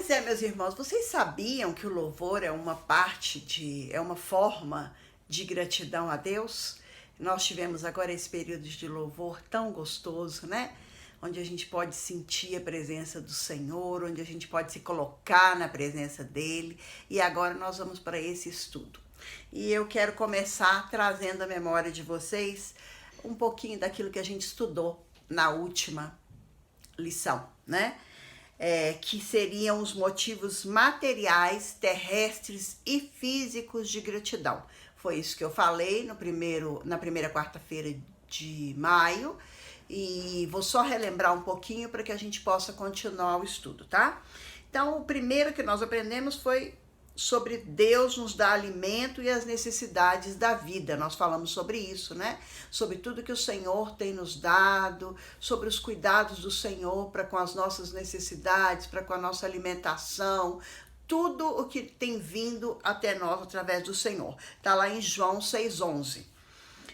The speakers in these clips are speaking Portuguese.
Pois é, meus irmãos, vocês sabiam que o louvor é uma forma de gratidão a Deus? Nós tivemos agora esse período de louvor tão gostoso, né? Onde a gente pode sentir a presença do Senhor, onde a gente pode se colocar na presença dele. E agora nós vamos para esse estudo. E eu quero começar trazendo à memória de vocês um pouquinho daquilo que a gente estudou na última lição, né? Que seriam os motivos materiais, terrestres e físicos de gratidão. Foi isso que eu falei na primeira quarta-feira de maio, e vou só relembrar um pouquinho para que a gente possa continuar o estudo, tá? Então, o primeiro que nós aprendemos foi sobre Deus nos dar alimento e as necessidades da vida. Nós falamos sobre isso, né? Sobre tudo que o Senhor tem nos dado, sobre os cuidados do Senhor para com as nossas necessidades, para com a nossa alimentação, tudo o que tem vindo até nós através do Senhor. Tá lá em João 6,11.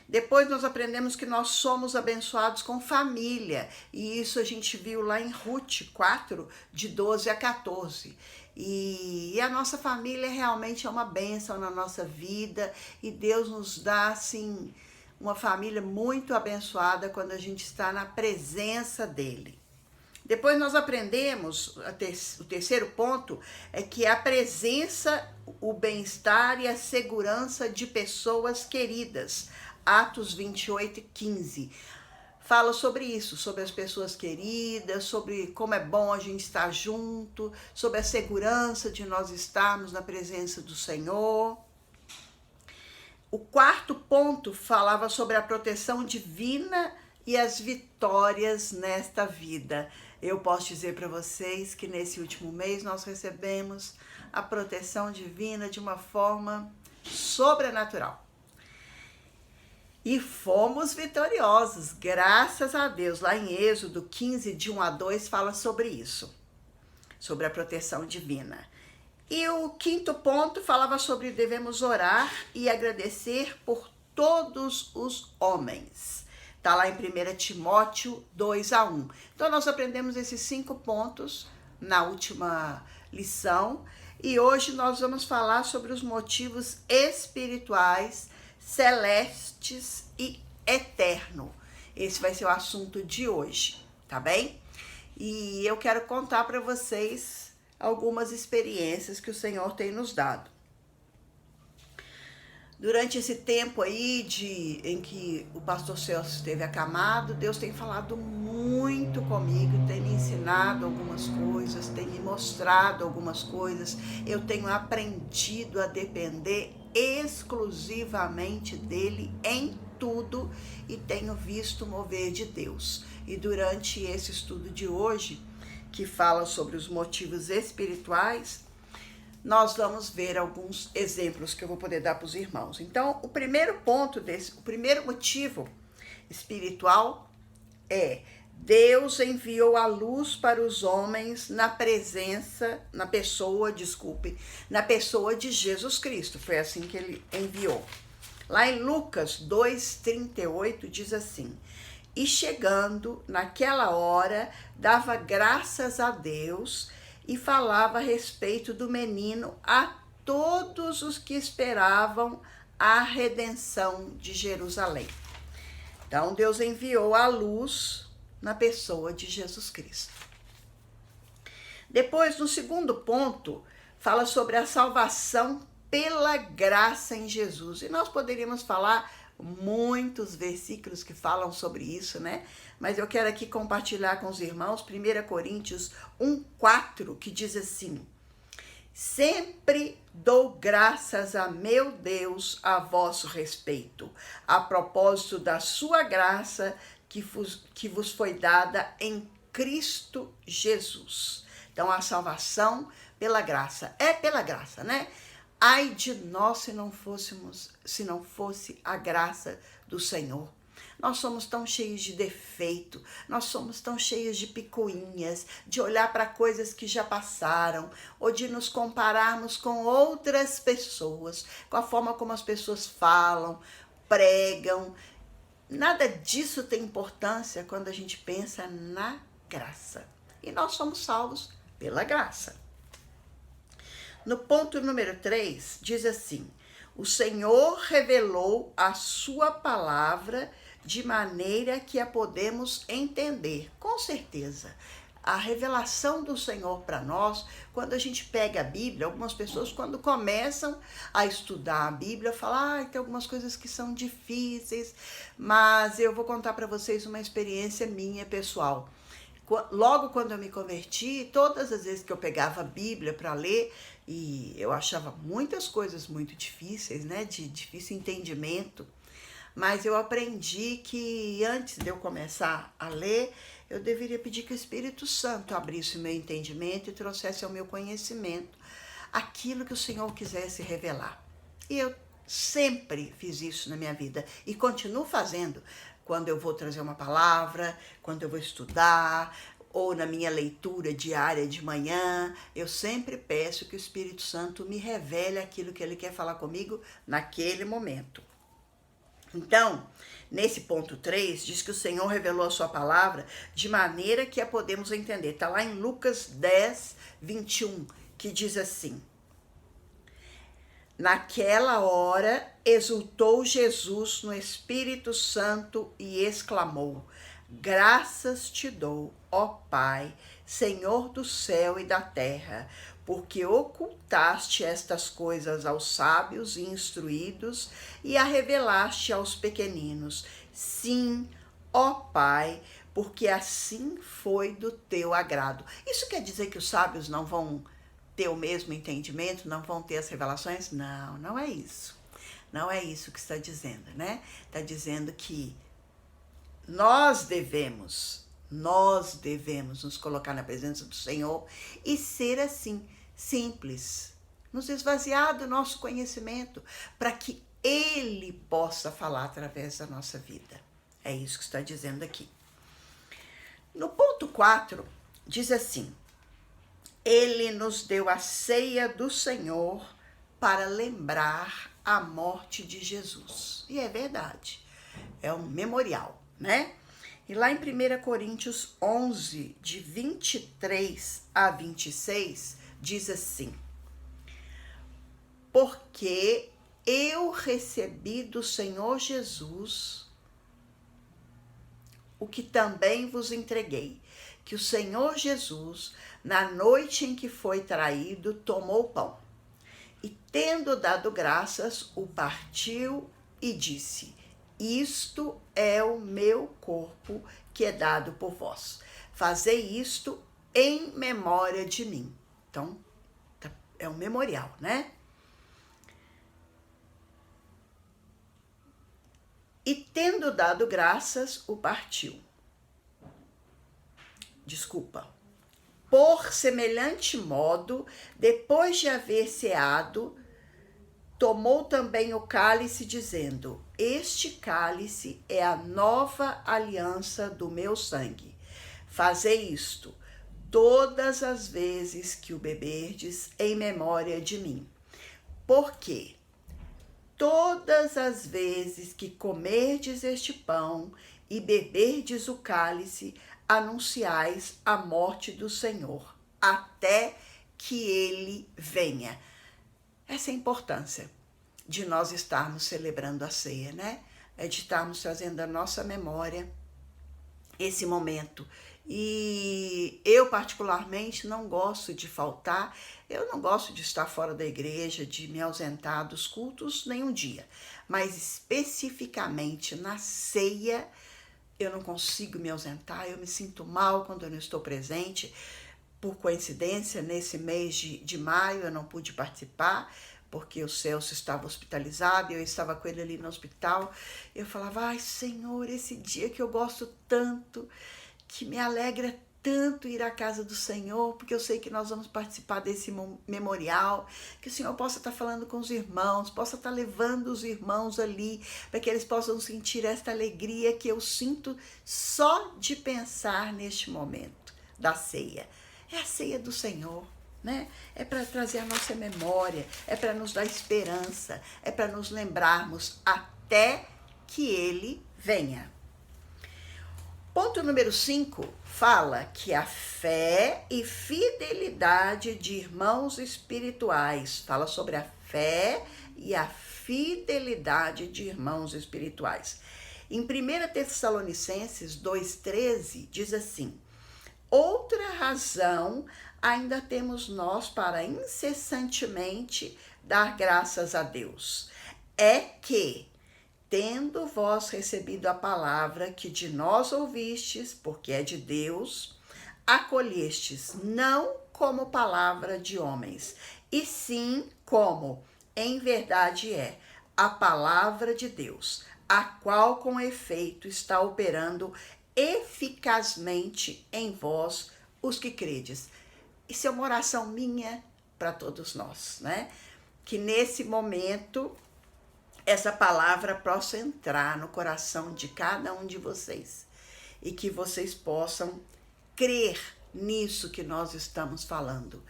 Depois nós aprendemos que nós somos abençoados com família, e isso a gente viu lá em Ruth 4, de 12 a 14. E a nossa família realmente é uma bênção na nossa vida, e Deus nos dá, assim, uma família muito abençoada quando a gente está na presença dele. Depois nós aprendemos, o terceiro ponto é que a presença, o bem-estar e a segurança de pessoas queridas. Atos 28:15. Fala sobre isso, sobre as pessoas queridas, sobre como é bom a gente estar junto, sobre a segurança de nós estarmos na presença do Senhor. O quarto ponto falava sobre a proteção divina e as vitórias nesta vida. Eu posso dizer para vocês que nesse último mês nós recebemos a proteção divina de uma forma sobrenatural. E fomos vitoriosos, graças a Deus. Lá em Êxodo 15, de 1 a 2, fala sobre isso, sobre a proteção divina. E o quinto ponto falava sobre devemos orar e agradecer por todos os homens. Está lá em 1 Timóteo 2:1. Então nós aprendemos esses 5 pontos na última lição. E hoje nós vamos falar sobre os motivos espirituais, celestes e eterno. Esse vai ser o assunto de hoje, tá bem? E eu quero contar para vocês algumas experiências que o Senhor tem nos dado. Durante esse tempo aí em que o pastor Celso esteve acamado, Deus tem falado muito comigo, tem me ensinado algumas coisas, tem me mostrado algumas coisas. Eu tenho aprendido a depender exclusivamente dele em tudo e tenho visto o mover de Deus. E durante esse estudo de hoje, que fala sobre os motivos espirituais, nós vamos ver alguns exemplos que eu vou poder dar para os irmãos. Então, o primeiro motivo espiritual é: Deus enviou a luz para os homens na pessoa de Jesus Cristo. Foi assim que ele enviou. Lá em Lucas 2:38 diz assim: e chegando naquela hora, dava graças a Deus e falava a respeito do menino a todos os que esperavam a redenção de Jerusalém. Então, Deus enviou a luz na pessoa de Jesus Cristo. Depois, no segundo ponto, fala sobre a salvação pela graça em Jesus. E nós poderíamos falar muitos versículos que falam sobre isso, né? Mas eu quero aqui compartilhar com os irmãos 1 Coríntios 1:4, que diz assim: sempre dou graças a meu Deus a vosso respeito, a propósito da sua graça que vos foi dada em Cristo Jesus. Então, a salvação pela graça. É pela graça, né? Ai de nós se não fosse a graça do Senhor. Nós somos tão cheios de defeito, nós somos tão cheios de picuinhas, de olhar para coisas que já passaram, ou de nos compararmos com outras pessoas, com a forma como as pessoas falam, pregam. Nada disso tem importância quando a gente pensa na graça. E nós somos salvos pela graça. No ponto número 3, diz assim: o Senhor revelou a sua palavra de maneira que a podemos entender. Com certeza, a revelação do Senhor para nós, quando a gente pega a Bíblia, algumas pessoas quando começam a estudar a Bíblia, falam, tem algumas coisas que são difíceis, mas eu vou contar para vocês uma experiência minha pessoal. Logo quando eu me converti, todas as vezes que eu pegava a Bíblia para ler, e eu achava muitas coisas muito difíceis, né, de difícil entendimento, mas eu aprendi que antes de eu começar a ler, eu deveria pedir que o Espírito Santo abrisse o meu entendimento e trouxesse ao meu conhecimento aquilo que o Senhor quisesse revelar. E eu sempre fiz isso na minha vida e continuo fazendo quando eu vou trazer uma palavra, quando eu vou estudar, ou na minha leitura diária de manhã, eu sempre peço que o Espírito Santo me revele aquilo que ele quer falar comigo naquele momento. Então, nesse ponto 3, diz que o Senhor revelou a sua palavra de maneira que a podemos entender. Está lá em Lucas 10, 21, que diz assim: naquela hora exultou Jesus no Espírito Santo e exclamou: graças te dou, ó Pai, Senhor do céu e da terra, porque ocultaste estas coisas aos sábios e instruídos e a revelaste aos pequeninos. Sim, ó Pai, porque assim foi do teu agrado. Isso quer dizer que os sábios não vão ter o mesmo entendimento, não vão ter as revelações? Não, não é isso. Não é isso que está dizendo, né? Está dizendo que nós devemos nos colocar na presença do Senhor e ser assim, simples, nos esvaziar do nosso conhecimento, para que Ele possa falar através da nossa vida. É isso que está dizendo aqui. No ponto 4, diz assim: Ele nos deu a ceia do Senhor para lembrar a morte de Jesus. E é verdade, é um memorial, né? E lá em 1 Coríntios 11, de 23 a 26, diz assim: porque eu recebi do Senhor Jesus o que também vos entreguei, que o Senhor Jesus, na noite em que foi traído, tomou o pão e, tendo dado graças, o partiu e disse: isto é o meu corpo que é dado por vós. Fazei isto em memória de mim. Então, é um memorial, né? E tendo dado graças, o partiu. Por semelhante modo, depois de haver ceado, tomou também o cálice, dizendo: este cálice é a nova aliança do meu sangue. Fazei isto todas as vezes que o beberdes em memória de mim. Porque todas as vezes que comerdes este pão e beberdes o cálice, anunciais a morte do Senhor, até que ele venha. Essa é a importância de nós estarmos celebrando a ceia, né? É de estarmos trazendo à nossa memória esse momento. E eu, particularmente, não gosto de faltar, eu não gosto de estar fora da igreja, de me ausentar dos cultos nenhum dia, mas especificamente na ceia, eu não consigo me ausentar, eu me sinto mal quando eu não estou presente. Por coincidência, nesse mês de maio eu não pude participar, porque o Celso estava hospitalizado e eu estava com ele ali no hospital. Eu falava: ai, Senhor, esse dia que eu gosto tanto, que me alegra tanto ir à casa do Senhor, porque eu sei que nós vamos participar desse memorial, que o Senhor possa estar falando com os irmãos, possa estar levando os irmãos ali, para que eles possam sentir esta alegria que eu sinto só de pensar neste momento da ceia. É a ceia do Senhor, né? É para trazer a nossa memória, é para nos dar esperança, é para nos lembrarmos até que Ele venha. Ponto número 5 fala que a fé e fidelidade de irmãos espirituais. Fala sobre a fé e a fidelidade de irmãos espirituais. Em 1 Tessalonicenses 2,13 diz assim: outra razão ainda temos nós para incessantemente dar graças a Deus, é que, tendo vós recebido a palavra que de nós ouvistes, porque é de Deus, acolhestes não como palavra de homens, e sim como, em verdade é, a palavra de Deus, a qual com efeito está operando eficazmente em vós, os que credes. Isso é uma oração minha para todos nós, né? Que nesse momento essa palavra possa entrar no coração de cada um de vocês e que vocês possam crer nisso que nós estamos falando,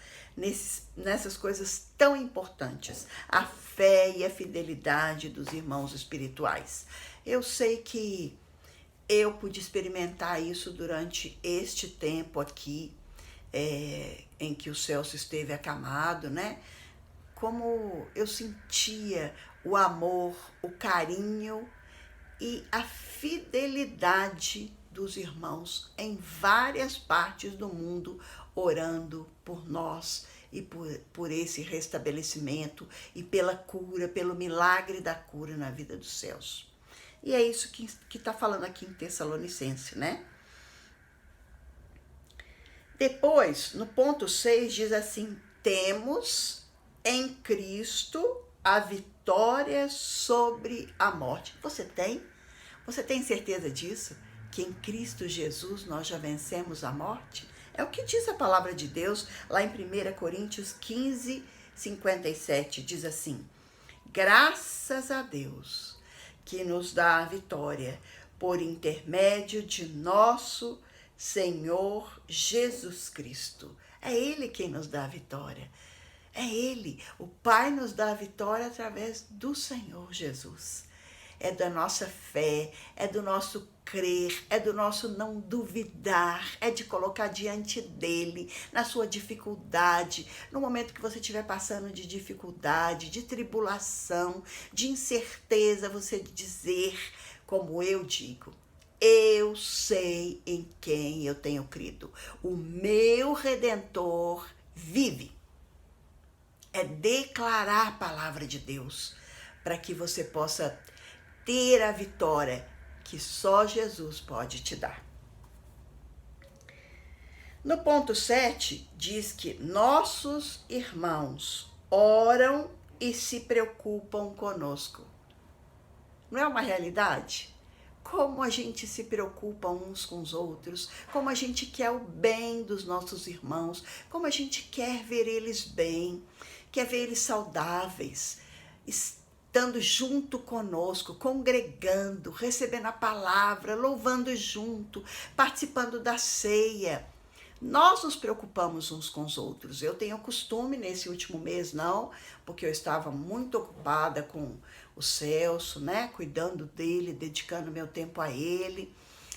nessas coisas tão importantes, a fé e a fidelidade dos irmãos espirituais. Eu sei que eu pude experimentar isso durante este tempo aqui, em que o Celso esteve acamado, né? Como eu sentia o amor, o carinho e a fidelidade dos irmãos em várias partes do mundo, orando por nós e por esse restabelecimento e pela cura, pelo milagre da cura na vida do Celso. E é isso que está falando aqui em Tessalonicense, né? Depois, no ponto 6, diz assim: temos em Cristo a vitória sobre a morte. Você tem? Você tem certeza disso? Que em Cristo Jesus nós já vencemos a morte? É o que diz a palavra de Deus lá em 1 Coríntios 15, 57. Diz assim: graças a Deus que nos dá a vitória por intermédio de nosso Senhor Jesus Cristo. É Ele quem nos dá a vitória. É Ele. O Pai nos dá a vitória através do Senhor Jesus. É da nossa fé, é do nosso crer, é do nosso não duvidar, é de colocar diante dele, na sua dificuldade, no momento que você estiver passando de dificuldade, de tribulação, de incerteza, você dizer, como eu digo: eu sei em quem eu tenho crido. O meu Redentor vive. É declarar a palavra de Deus para que você possa ter a vitória que só Jesus pode te dar. No ponto 7, diz que nossos irmãos oram e se preocupam conosco. Não é uma realidade? Como a gente se preocupa uns com os outros, como a gente quer o bem dos nossos irmãos, como a gente quer ver eles bem, quer ver eles saudáveis, estando junto conosco, congregando, recebendo a palavra, louvando junto, participando da ceia. Nós nos preocupamos uns com os outros. Eu tenho costume, nesse último mês não, porque eu estava muito ocupada com o Celso, né, cuidando dele, dedicando meu tempo a ele,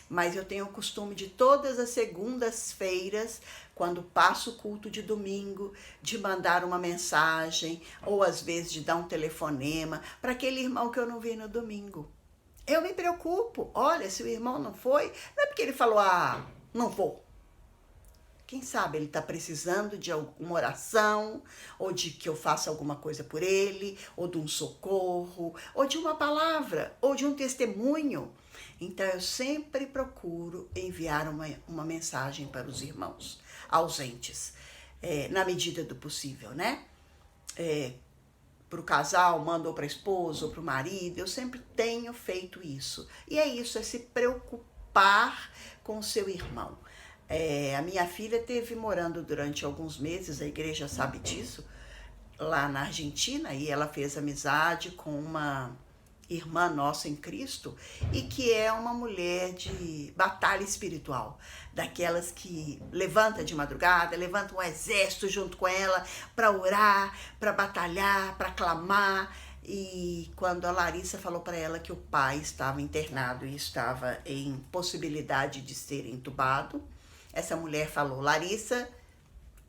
mas eu tenho o costume de todas as segundas-feiras, quando passo o culto de domingo, de mandar uma mensagem, ou às vezes de dar um telefonema para aquele irmão que eu não vi no domingo. Eu me preocupo. Olha, se o irmão não foi, não é porque ele falou, não vou. Quem sabe ele está precisando de alguma oração, ou de que eu faça alguma coisa por ele, ou de um socorro, ou de uma palavra, ou de um testemunho. Então eu sempre procuro enviar uma mensagem para os irmãos ausentes, na medida do possível, né? Para o casal, mando para a esposa ou para o marido, eu sempre tenho feito isso. E é isso, é se preocupar com o seu irmão. A minha filha esteve morando durante alguns meses, a igreja sabe disso, lá na Argentina, e ela fez amizade com uma irmã nossa em Cristo, e que é uma mulher de batalha espiritual, daquelas que levanta de madrugada, levanta um exército junto com ela para orar, para batalhar, para clamar, E quando a Larissa falou para ela que o pai estava internado e estava em possibilidade de ser entubado, essa mulher falou: Larissa,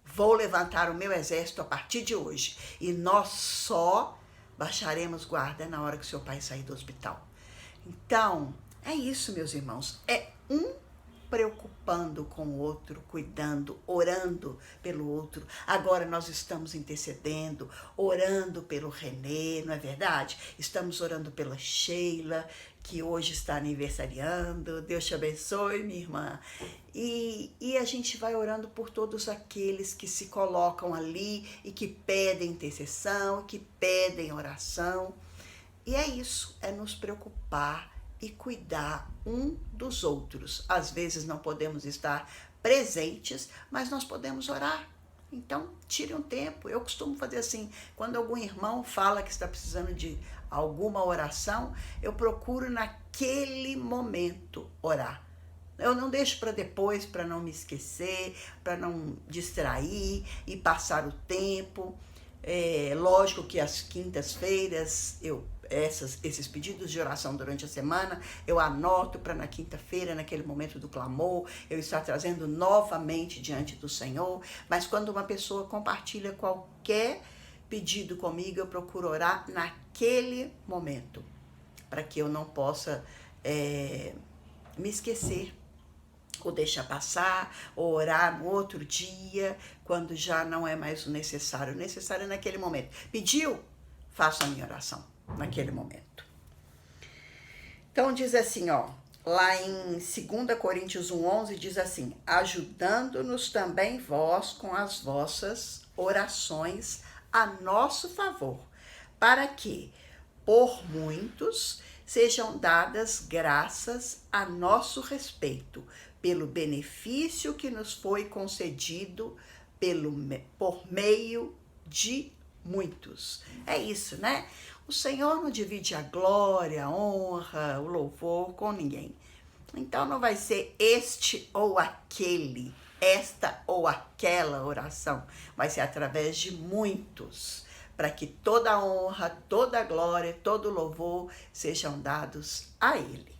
vou levantar o meu exército a partir de hoje e nós só baixaremos guarda na hora que seu pai sair do hospital. Então, é isso, meus irmãos. É um preocupando com o outro, cuidando, orando pelo outro. Agora nós estamos intercedendo, orando pelo Renê, não é verdade? Estamos orando pela Sheila, que hoje está aniversariando. Deus te abençoe, minha irmã. E a gente vai orando por todos aqueles que se colocam ali e que pedem intercessão, que pedem oração. E é isso, é nos preocupar e cuidar um dos outros. Às vezes não podemos estar presentes, mas nós podemos orar. Então, tire um tempo. Eu costumo fazer assim, quando algum irmão fala que está precisando de alguma oração, eu procuro naquele momento orar. Eu não deixo para depois, para não me esquecer, para não distrair e passar o tempo. Lógico que às quintas-feiras esses pedidos de oração durante a semana, eu anoto para na quinta-feira, naquele momento do clamor, eu estar trazendo novamente diante do Senhor. Mas quando uma pessoa compartilha qualquer pedido comigo, eu procuro orar naquele momento, para que eu não possa me esquecer, ou deixar passar, ou orar no outro dia, quando já não é mais o necessário. O necessário é naquele momento. Pediu? Faço a minha oração naquele momento. Então diz assim, ó, lá em 2 Coríntios 1:11 diz assim: ajudando-nos também vós com as vossas orações a nosso favor, para que, por muitos, sejam dadas graças a nosso respeito, pelo benefício que nos foi concedido por meio de muitos. É isso, né? O Senhor não divide a glória, a honra, o louvor com ninguém. Então não vai ser este ou aquele, esta ou aquela oração. Vai ser através de muitos, para que toda a honra, toda a glória, todo o louvor sejam dados a Ele.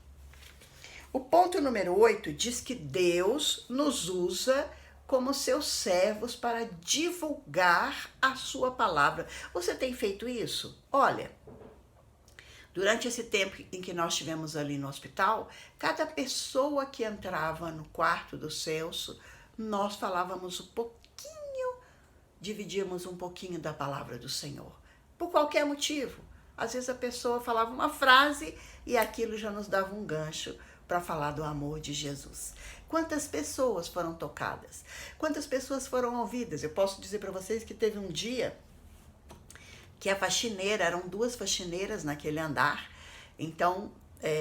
O ponto número 8 diz que Deus nos usa como seus servos para divulgar a sua palavra. Você tem feito isso? Olha, durante esse tempo em que nós estivemos ali no hospital, cada pessoa que entrava no quarto do Celso, nós falávamos um pouquinho, dividíamos um pouquinho da palavra do Senhor, por qualquer motivo. Às vezes a pessoa falava uma frase e aquilo já nos dava um gancho para falar do amor de Jesus. Quantas pessoas foram tocadas? Quantas pessoas foram ouvidas? Eu posso dizer para vocês que teve um dia que a faxineira, eram 2 faxineiras naquele andar. Então,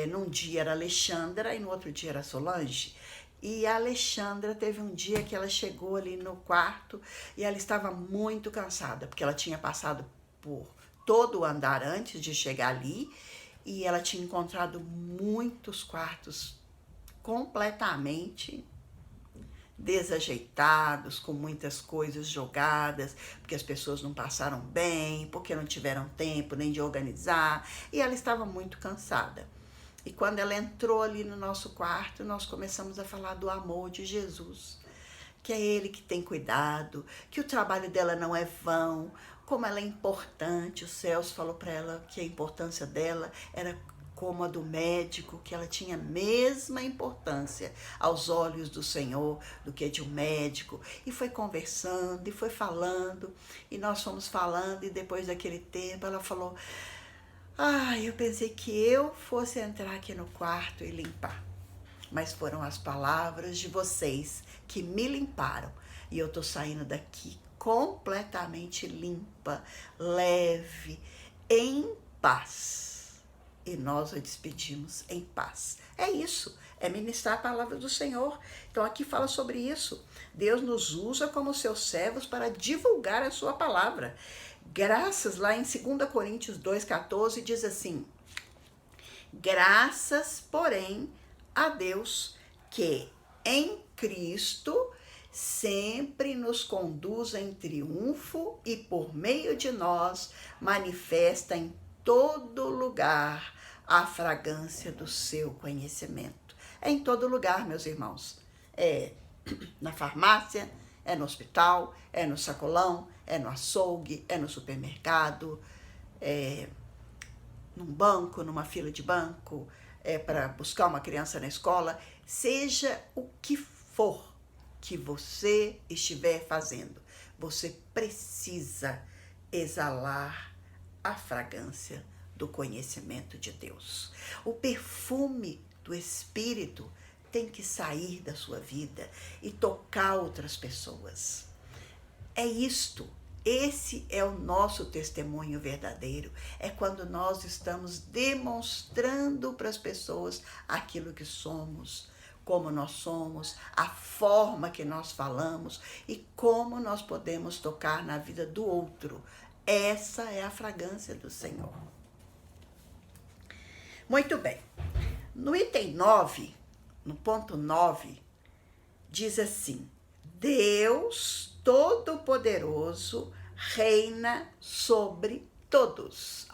num dia era Alexandra e no outro dia era Solange. E a Alexandra teve um dia que ela chegou ali no quarto e ela estava muito cansada, porque ela tinha passado por todo o andar antes de chegar ali, e ela tinha encontrado muitos quartos completamente desajeitados, com muitas coisas jogadas, porque as pessoas não passaram bem, porque não tiveram tempo nem de organizar, e ela estava muito cansada. E quando ela entrou ali no nosso quarto, nós começamos a falar do amor de Jesus, que é Ele que tem cuidado, que o trabalho dela não é vão, como ela é importante. O Celso falou para ela que a importância dela era como a do médico, que ela tinha a mesma importância aos olhos do Senhor do que de um médico. E foi conversando, e foi falando, e nós fomos falando, e depois daquele tempo ela falou: eu pensei que eu fosse entrar aqui no quarto e limpar, mas foram as palavras de vocês que me limparam, e eu tô saindo daqui completamente limpa, leve, em paz. E nós a despedimos em paz. É isso, é ministrar a palavra do Senhor. Então aqui fala sobre isso. Deus nos usa como seus servos para divulgar a sua palavra. Graças, lá em 2 Coríntios 2,14 diz assim: graças, porém, a Deus que em Cristo sempre nos conduz em triunfo e por meio de nós manifesta em todo lugar a fragrância do seu conhecimento. É em todo lugar, meus irmãos. É na farmácia, é no hospital, é no sacolão, é no açougue, é no supermercado, é num banco, numa fila de banco, é para buscar uma criança na escola, seja o que for que você estiver fazendo, você precisa exalar a fragrância do conhecimento de Deus. O perfume do Espírito tem que sair da sua vida e tocar outras pessoas. É isto. Esse é o nosso testemunho verdadeiro. É quando nós estamos demonstrando para as pessoas aquilo que somos, como nós somos, a forma que nós falamos e como nós podemos tocar na vida do outro. Essa é a fragrância do Senhor. Muito bem. No item 9, no ponto 9, diz assim: Deus Todo-Poderoso reina sobre todos.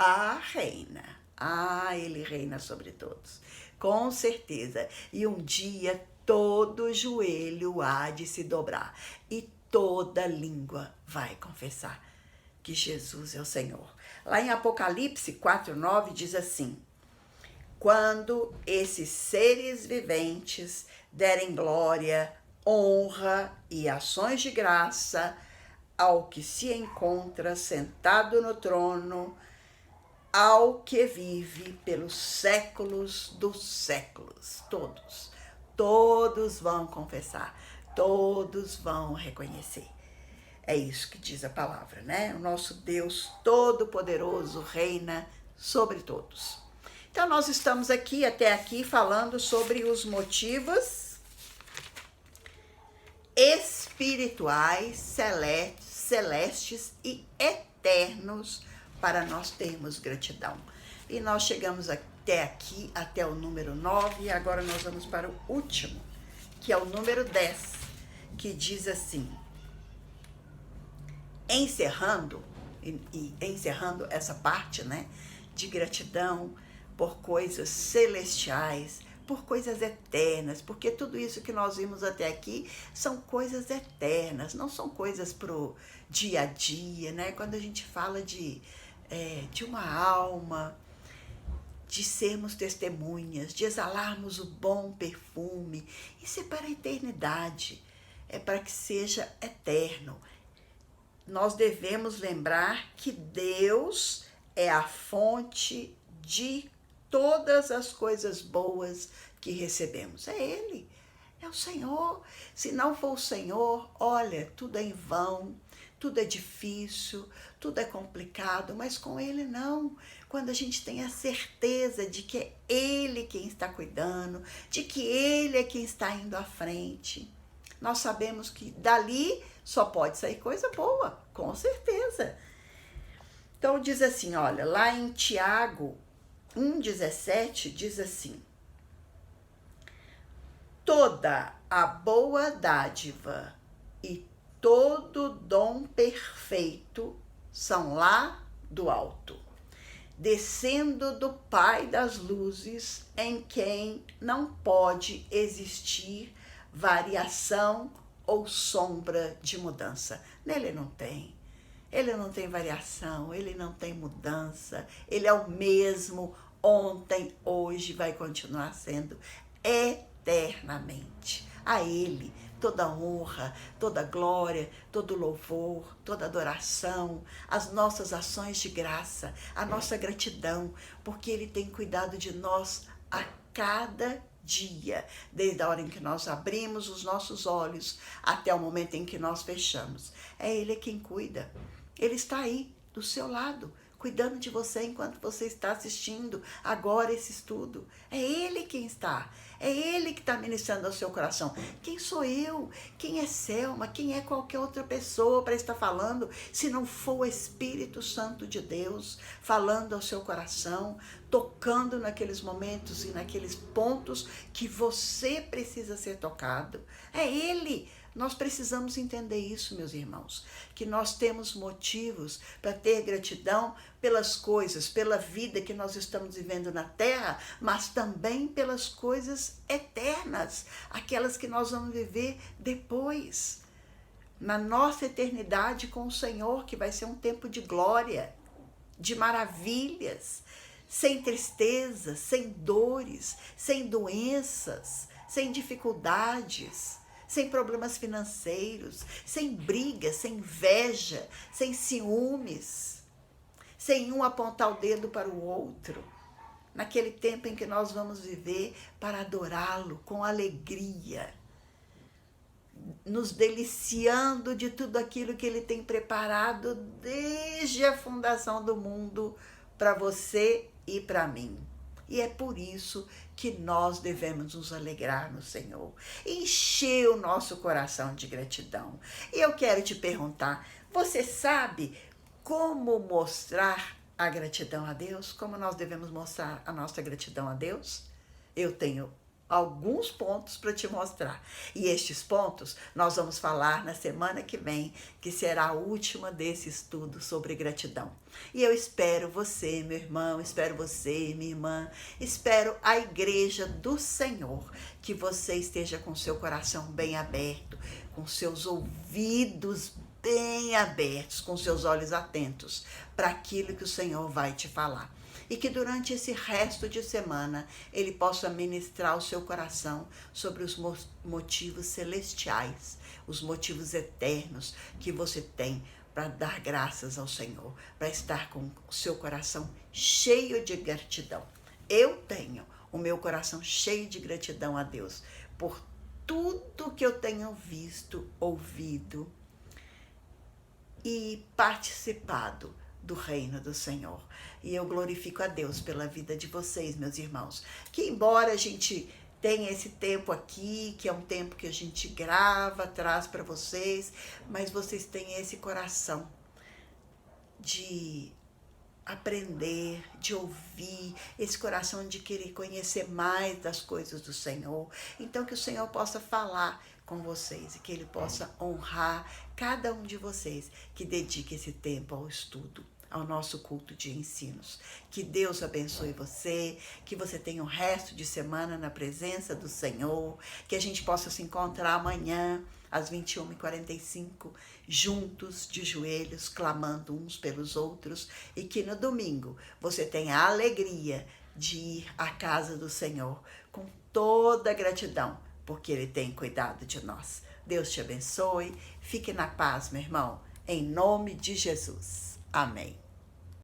Reina. Ele reina sobre todos. Com certeza. E um dia todo joelho há de se dobrar e toda língua vai confessar que Jesus é o Senhor. Lá em Apocalipse 4:9 diz assim: quando esses seres viventes derem glória, honra e ações de graça ao que se encontra sentado no trono, ao que vive pelos séculos dos séculos. Todos vão confessar, todos vão reconhecer. É isso que diz a palavra, né? O nosso Deus Todo-Poderoso reina sobre todos. Então, nós estamos até aqui falando sobre os motivos espirituais, celestes e eternos para nós termos gratidão. E nós chegamos até aqui, até o número 9, e agora nós vamos para o último, que é o número 10, que diz assim: encerrando essa parte, né, de gratidão por coisas celestiais, por coisas eternas, porque tudo isso que nós vimos até aqui são coisas eternas, não são coisas pro dia a dia, né? Quando a gente fala de uma alma, de sermos testemunhas, de exalarmos o bom perfume, isso é para a eternidade, é para que seja eterno. Nós devemos lembrar que Deus é a fonte de todas as coisas boas que recebemos. É Ele, é o Senhor. Se não for o Senhor, olha, tudo é em vão, tudo é difícil, tudo é complicado, mas com Ele não. Quando a gente tem a certeza de que é Ele quem está cuidando, de que Ele é quem está indo à frente, nós sabemos que dali só pode sair coisa boa, com certeza. Então diz assim, olha, lá em Tiago 1,17 diz assim: toda a boa dádiva e todo dom perfeito são lá do alto, descendo do Pai das luzes, em quem não pode existir variação ou sombra de mudança. Nele não tem. Ele não tem variação, ele não tem mudança, ele é o mesmo ontem, hoje, vai continuar sendo eternamente. A ele toda honra, toda glória, todo louvor, toda adoração, as nossas ações de graça, a nossa gratidão, porque ele tem cuidado de nós a cada dia, desde a hora em que nós abrimos os nossos olhos até o momento em que nós fechamos. É ele quem cuida. Ele está aí, do seu lado, cuidando de você enquanto você está assistindo agora esse estudo. É Ele quem está. É Ele que está ministrando ao seu coração. Quem sou eu? Quem é Selma? Quem é qualquer outra pessoa para estar falando, se não for o Espírito Santo de Deus falando ao seu coração, tocando naqueles momentos e naqueles pontos que você precisa ser tocado? É Ele Nós precisamos entender isso, meus irmãos, que nós temos motivos para ter gratidão pelas coisas, pela vida que nós estamos vivendo na terra, mas também pelas coisas eternas, aquelas que nós vamos viver depois, na nossa eternidade com o Senhor, que vai ser um tempo de glória, de maravilhas, sem tristeza, sem dores, sem doenças, sem dificuldades, sem problemas financeiros, sem briga, sem inveja, sem ciúmes, sem um apontar o dedo para o outro. Naquele tempo em que nós vamos viver para adorá-lo com alegria, nos deliciando de tudo aquilo que ele tem preparado desde a fundação do mundo para você e para mim. E é por isso que nós devemos nos alegrar no Senhor, encher o nosso coração de gratidão. E eu quero te perguntar, você sabe como mostrar a gratidão a Deus? Como nós devemos mostrar a nossa gratidão a Deus? Eu tenho alguns pontos para te mostrar. E estes pontos nós vamos falar na semana que vem, que será a última desse estudo sobre gratidão. E eu espero você, meu irmão, espero você, minha irmã, espero a igreja do Senhor, que você esteja com seu coração bem aberto, com seus ouvidos bem abertos, com seus olhos atentos para aquilo que o Senhor vai te falar. E que durante esse resto de semana ele possa ministrar o seu coração sobre os motivos celestiais, os motivos eternos que você tem para dar graças ao Senhor, para estar com o seu coração cheio de gratidão. Eu tenho o meu coração cheio de gratidão a Deus por tudo que eu tenho visto, ouvido e participado do reino do Senhor. E eu glorifico a Deus pela vida de vocês, meus irmãos, que embora a gente tenha esse tempo aqui, que é um tempo que a gente grava, traz para vocês, mas vocês têm esse coração de aprender, de ouvir, esse coração de querer conhecer mais das coisas do Senhor. Então que o Senhor possa falar com vocês e que Ele possa honrar cada um de vocês que dedique esse tempo ao estudo, ao nosso culto de ensinos. Que Deus abençoe você, que você tenha o resto de semana na presença do Senhor, que a gente possa se encontrar amanhã às 21h45, juntos, de joelhos, clamando uns pelos outros, e que no domingo você tenha a alegria de ir à casa do Senhor com toda a gratidão, porque Ele tem cuidado de nós. Deus te abençoe, fique na paz, meu irmão, em nome de Jesus. Amém.